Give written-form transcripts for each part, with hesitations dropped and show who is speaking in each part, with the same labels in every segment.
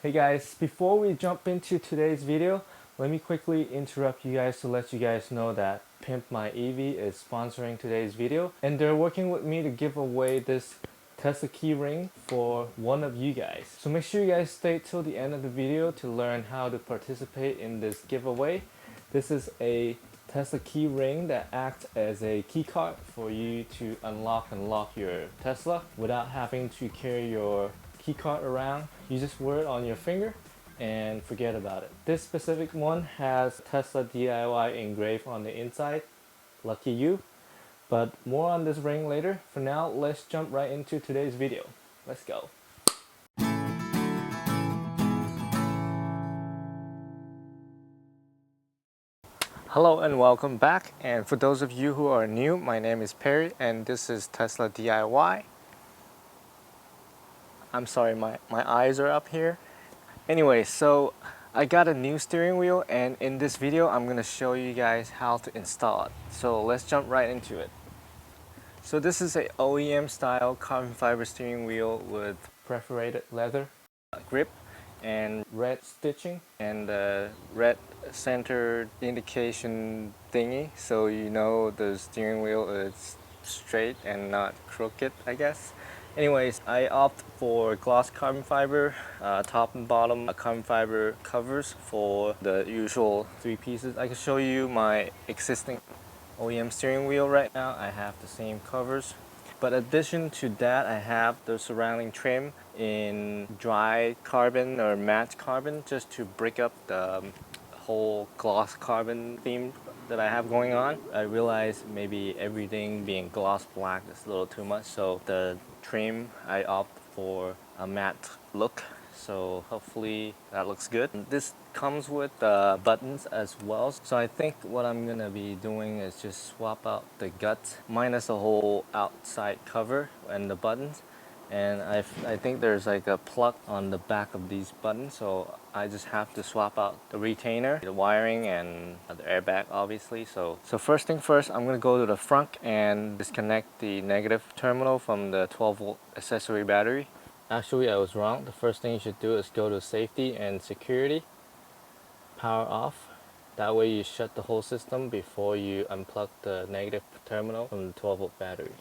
Speaker 1: Hey guys, before we jump into today's video, let me quickly interrupt you guys to let you guys know that Pimp My EV is sponsoring today's video, and they're working with me to give away this Tesla keyring for one of you guys. So make sure you guys stay till the end of the video to learn how to participate in this giveaway. This is a Tesla key ring that acts as a key card for you to unlock and lock your Tesla without having to carry your key card around. You just wear it on your finger and forget about it. This specific one has Tesla DIY engraved on the inside. Lucky you. But more on this ring later. For now, let's jump right into today's video. Let's go. Hello and welcome back, and for those of you who are new, my name is Perry and this is Tesla DIY. I'm sorry, my eyes are up here. Anyway, so I got a new steering wheel, and in this video I'm going to show you guys how to install it. So let's jump right into it. So this is a OEM style carbon fiber steering wheel with perforated leather grip and red stitching and red center indication thingy, so you know the steering wheel is straight and not crooked, I guess. Anyways, I opt for gloss carbon fiber, top and bottom carbon fiber covers for the usual 3 pieces. I can show you my existing OEM steering wheel right now. I have the same covers. But in addition to that, I have the surrounding trim in dry carbon or matte carbon just to break up the whole gloss carbon theme that I have going on. I realize maybe everything being gloss black is a little too much, so the trim I opt for a matte look. So hopefully that looks good. This comes with buttons as well, so I think what I'm gonna be doing is just swap out the guts minus the whole outside cover and the buttons, and I think there's like a plug on the back of these buttons, so I just have to swap out the retainer, the wiring, and the airbag obviously. So first thing first, I'm gonna go to the front and disconnect the negative terminal from the 12-volt accessory battery. Actually, I was wrong. The first thing you should do is go to safety and security, power off. That way you shut the whole system before you unplug the negative terminal from the 12-volt battery.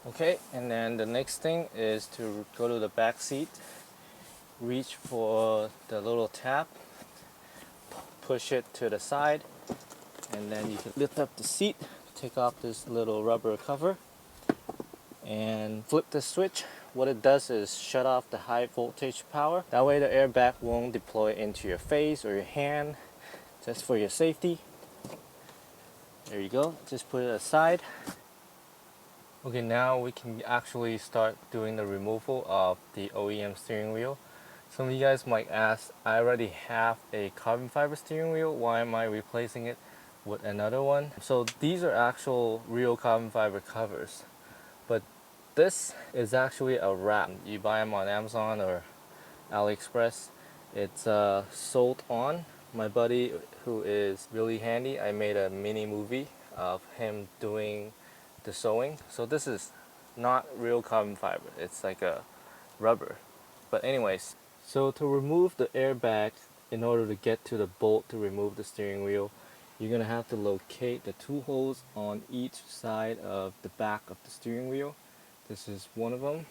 Speaker 1: Okay, and then the next thing is to go to the back seat, reach for the little tab, push it to the side, and then you can lift up the seat, take off this little rubber cover, and flip the switch. What it does is shut off the high voltage power. That way the airbag won't deploy into your face or your hand, just for your safety. There you go, just put it aside. Okay, now we can actually start doing the removal of the OEM steering wheel. Some of you guys might ask, I already have a carbon fiber steering wheel, why am I replacing it with another one? So these are actual real carbon fiber covers, but this is actually a wrap. You buy them on Amazon or AliExpress. It's sold on. My buddy, who is really handy, I made a mini movie of him doing the sewing. So this is not real carbon fiber, it's like a rubber. But anyways, so to remove the airbag, in order to get to the bolt to remove the steering wheel, you're gonna have to locate the 2 holes on each side of the back of the steering wheel. This is one of them,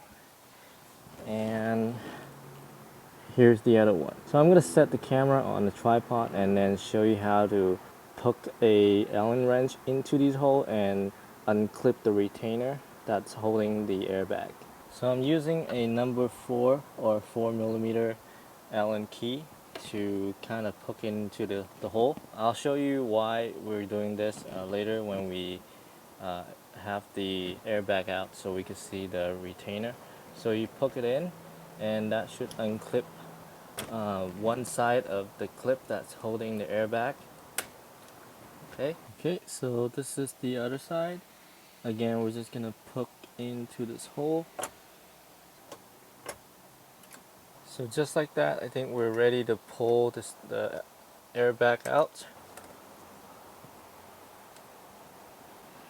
Speaker 1: and here's the other one. So I'm gonna set the camera on the tripod and then show you how to hook a Allen wrench into these holes and unclip the retainer that's holding the airbag. So I'm using a number 4 or 4mm Allen key to kind of hook into the hole. I'll show you why we're doing this later when we have the airbag out, so we can see the retainer. So you hook it in, and that should unclip one side of the clip that's holding the airbag. Okay, so this is the other side. Again, we're just gonna poke into this hole. So just like that, I think we're ready to pull the airbag out.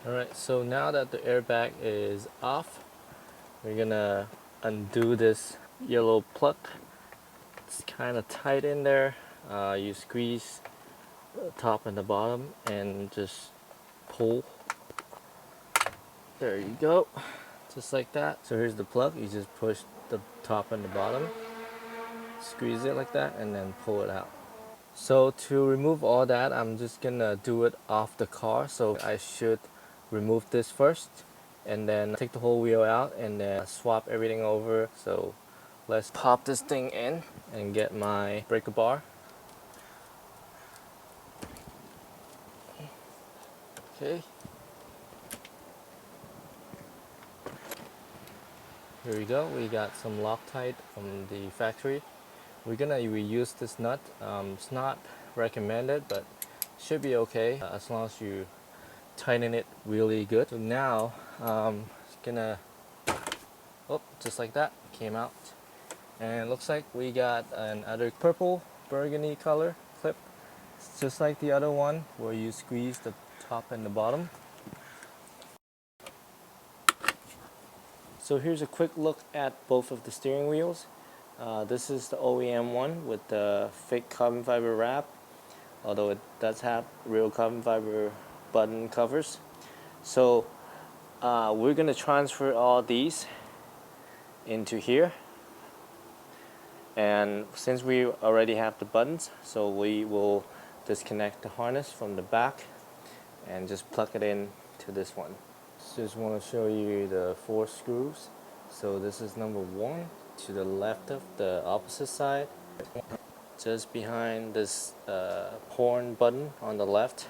Speaker 1: Alright, so now that the airbag is off, we're gonna undo this yellow plug. It's kind of tight in there. You squeeze the top and the bottom and just pull. There you go, just like that. So here's the plug. You just push the top and the bottom, squeeze it like that, and then pull it out. So to remove all that, I'm just gonna do it off the car. So I should remove this first and then take the whole wheel out and then swap everything over. So let's pop this thing in and get my breaker bar. Okay. Here we go. We got some Loctite from the factory. We're gonna reuse this nut. It's not recommended, but should be okay as long as you tighten it really good. So now gonna, oh, just like that, came out. And it looks like we got another purple burgundy color clip. It's just like the other one where you squeeze the top and the bottom. So here's a quick look at both of the steering wheels. This is the OEM one with the fake carbon fiber wrap, although it does have real carbon fiber button covers. So we're going to transfer all these into here, and since we already have the buttons, so we will disconnect the harness from the back and just plug it in to this one. Just want to show you the 4 screws. So this is number 1 to the left of the opposite side, just behind this horn button on the left,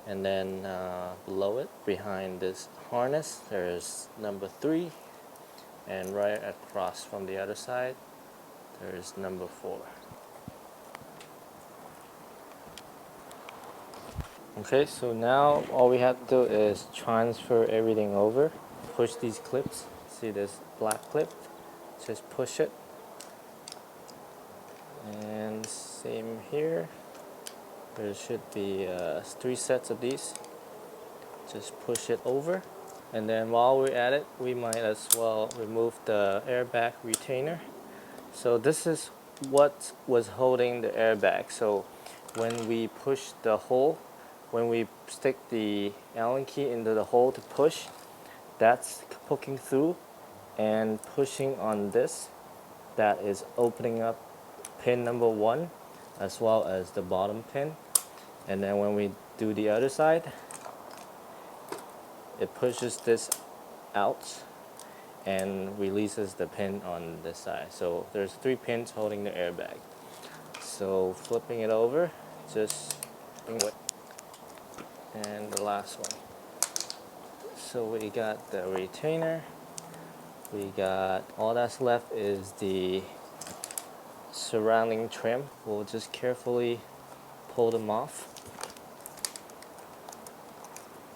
Speaker 1: and then below it, behind this harness, there's number 3, and right across from the other side, there's number 4. Okay, so now all we have to do is transfer everything over. Push these clips. See this black clip? Just push it. And same here. There should be 3 sets of these. Just push it over. And then while we're at it, we might as well remove the airbag retainer. So this is what was holding the airbag. So when we push the hole, when we stick the Allen key into the hole to push, that's poking through and pushing on this. That is opening up pin number 1 as well as the bottom pin. And then when we do the other side, it pushes this out and releases the pin on this side. So there's 3 pins holding the airbag. So flipping it over, just, and the last one. So we got the retainer, we got, all that's left is the surrounding trim. We'll just carefully pull them off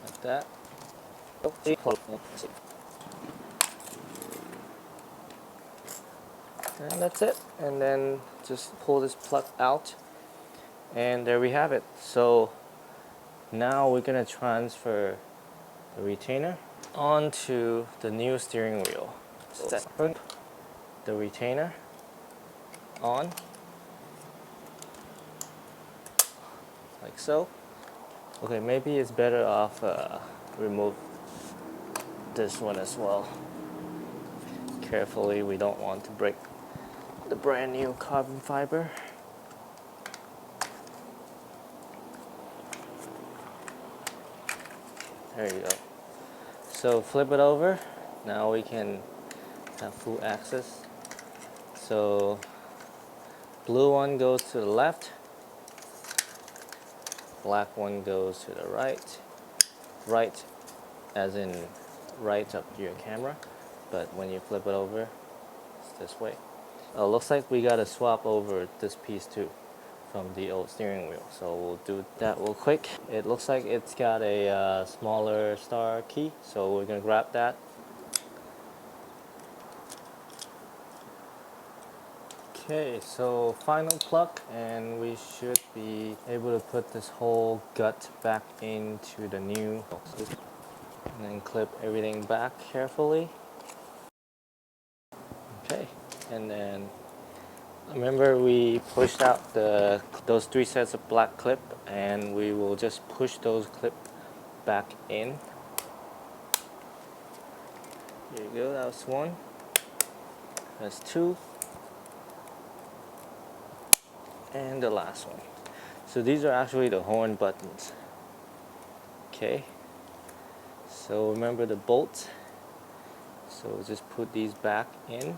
Speaker 1: like that. And that's it. And then just pull this plug out, and there we have it. So now we're gonna transfer the retainer onto the new steering wheel. Set the retainer on, like so. Okay, maybe it's better off remove this one as well. Carefully, we don't want to break the brand new carbon fiber. There you go. So flip it over. Now we can have full access. So blue one goes to the left, black one goes to the right. Right as in right up to your camera, but when you flip it over, it's this way. Looks like we gotta swap over this piece too from the old steering wheel, so we'll do that real quick. It looks like it's got a smaller star key, so we're gonna grab that. Okay, so final plug, and we should be able to put this whole gut back into the new. and then clip everything back carefully. Okay, and then remember we pushed out those 3 sets of black clip, and we will just push those clip back in. There you go, that was 1. That's 2. And the last one. So these are actually the horn buttons. Okay. So remember the bolts. So just put these back in.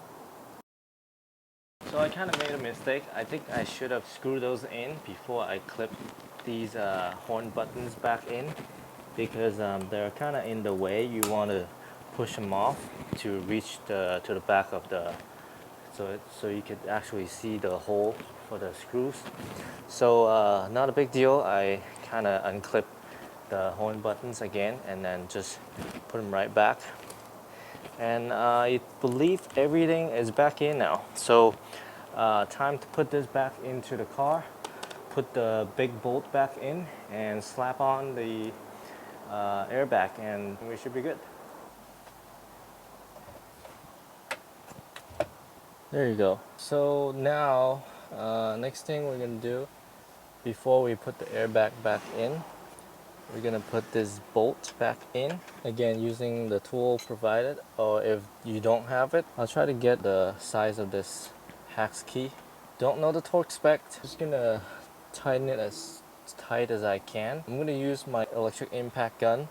Speaker 1: So I kind of made a mistake. I think I should have screwed those in before I clipped these horn buttons back in, because they're kind of in the way. You want to push them off to reach to the back of the, so you could actually see the hole for the screws. So not a big deal. I kind of unclipped the horn buttons again and then just put them right back. And I believe everything is back in now. So time to put this back into the car, put the big bolt back in, and slap on the airbag, and we should be good. There you go. So now, next thing we're gonna do, before we put the airbag back in, we're gonna put this bolt back in, again using the tool provided, or if you don't have it, I'll try to get the size of this hex key. Don't know the torque spec, just gonna tighten it as tight as I can. I'm gonna use my electric impact gun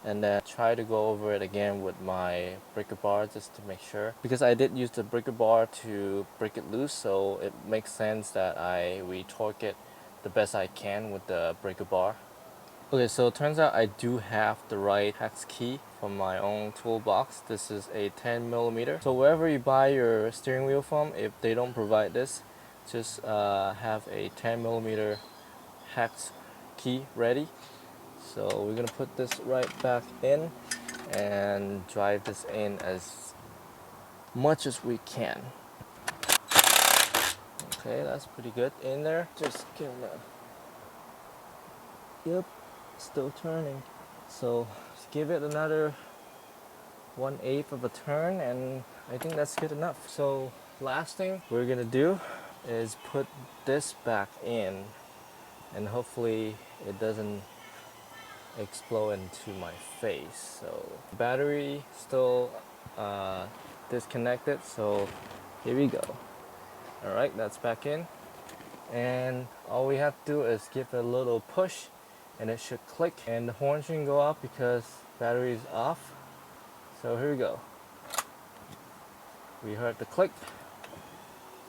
Speaker 1: and then try to go over it again with my breaker bar just to make sure, because I did use the breaker bar to break it loose, so it makes sense that I re-torque it the best I can with the breaker bar. Okay, so it turns out I do have the right hex key from my own toolbox. This is a 10mm. So wherever you buy your steering wheel from, if they don't provide this, just have a 10mm hex key ready. So we're gonna put this right back in and drive this in as much as we can. Okay, that's pretty good in there. Just gonna, yep, still turning. So just give it another 1/8 of a turn, and I think that's good enough. So last thing we're gonna do is put this back in, and hopefully it doesn't explode into my face. So battery still disconnected, so here we go. All right, that's back in, and all we have to do is give it a little push and it should click, and the horn shouldn't go off because battery is off. So here we go. We heard the click,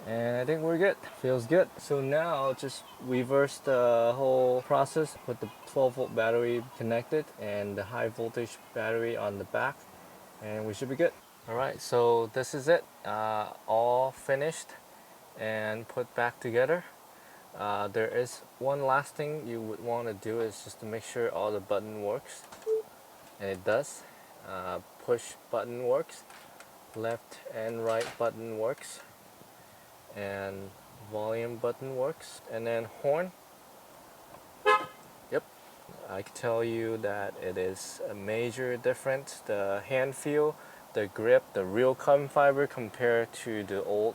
Speaker 1: and I think we're good. Feels good. So now just reverse the whole process. Put the 12-volt battery connected and the high voltage battery on the back, and we should be good. Alright, so this is it. All finished and put back together. There is one last thing you would want to do, is just to make sure all the button works, and it does. Push button works, left and right button works, and volume button works, and then horn. Yep, I can tell you that it is a major difference. The hand feel, the grip, the real carbon fiber compared to the old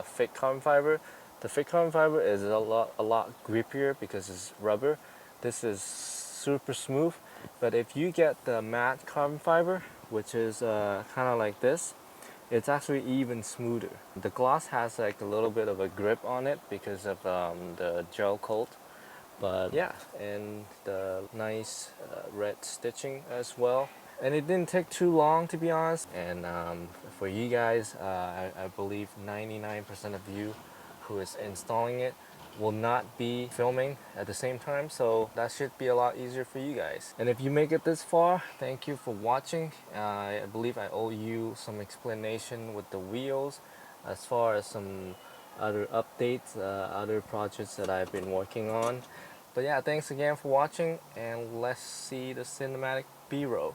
Speaker 1: fake carbon fiber. The fake carbon fiber is a lot grippier because it's rubber. This is super smooth. But if you get the matte carbon fiber, which is kind of like this, it's actually even smoother. The gloss has like a little bit of a grip on it because of the gel coat. But yeah, and the nice red stitching as well. And it didn't take too long, to be honest. And for you guys, I believe 99% of you who is installing it will not be filming at the same time, so that should be a lot easier for you guys. And if you make it this far, thank you for watching. I believe I owe you some explanation with the wheels, as far as some other updates, other projects that I've been working on. But yeah, thanks again for watching, and let's see the cinematic B-roll.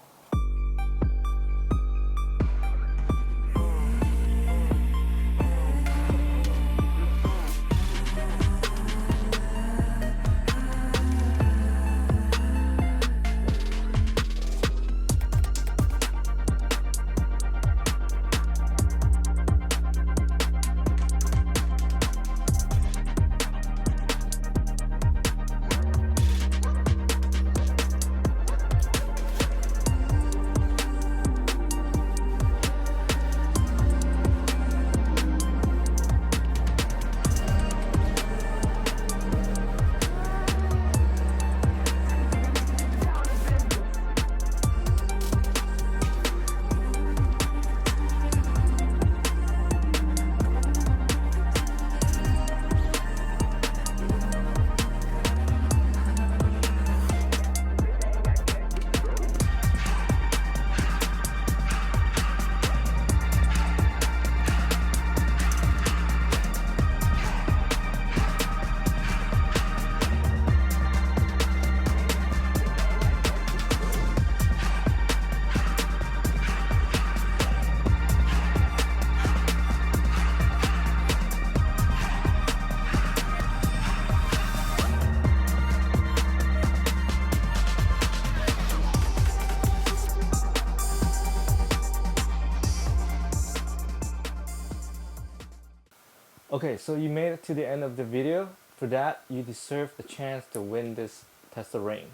Speaker 1: Okay, so you made it to the end of the video. For that, you deserve the chance to win this Tesla Rain.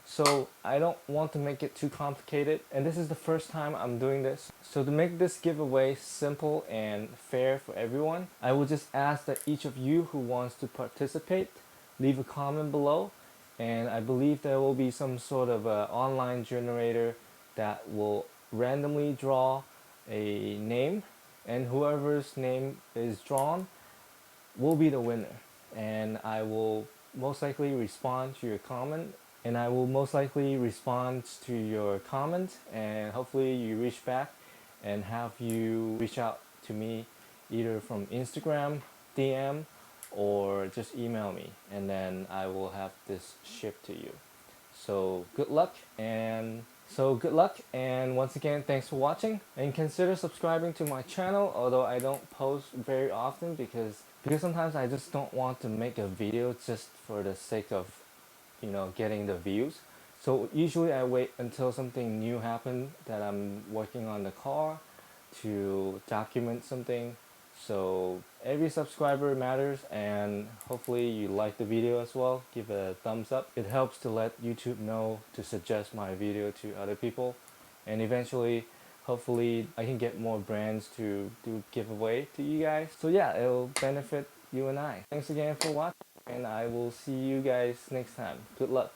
Speaker 1: So I don't want to make it too complicated, and this is the first time I'm doing this. So to make this giveaway simple and fair for everyone, I will just ask that each of you who wants to participate leave a comment below, and I believe there will be some sort of online generator that will randomly draw a name, and whoever's name is drawn will be the winner. And I will most likely respond to your comment, and I will most likely respond to your comment, and hopefully you reach back and have you reach out to me either from Instagram DM or just email me, and then I will have this shipped to you. So good luck, and once again, thanks for watching, and consider subscribing to my channel, although I don't post very often because sometimes I just don't want to make a video just for the sake of, getting the views. So usually I wait until something new happens that I'm working on the car to document something. So every subscriber matters, and hopefully you like the video as well. Give a thumbs up. It helps to let YouTube know to suggest my video to other people, and eventually hopefully I can get more brands to do giveaway to you guys. So yeah, it'll benefit you and I. Thanks again for watching, and I will see you guys next time. Good luck.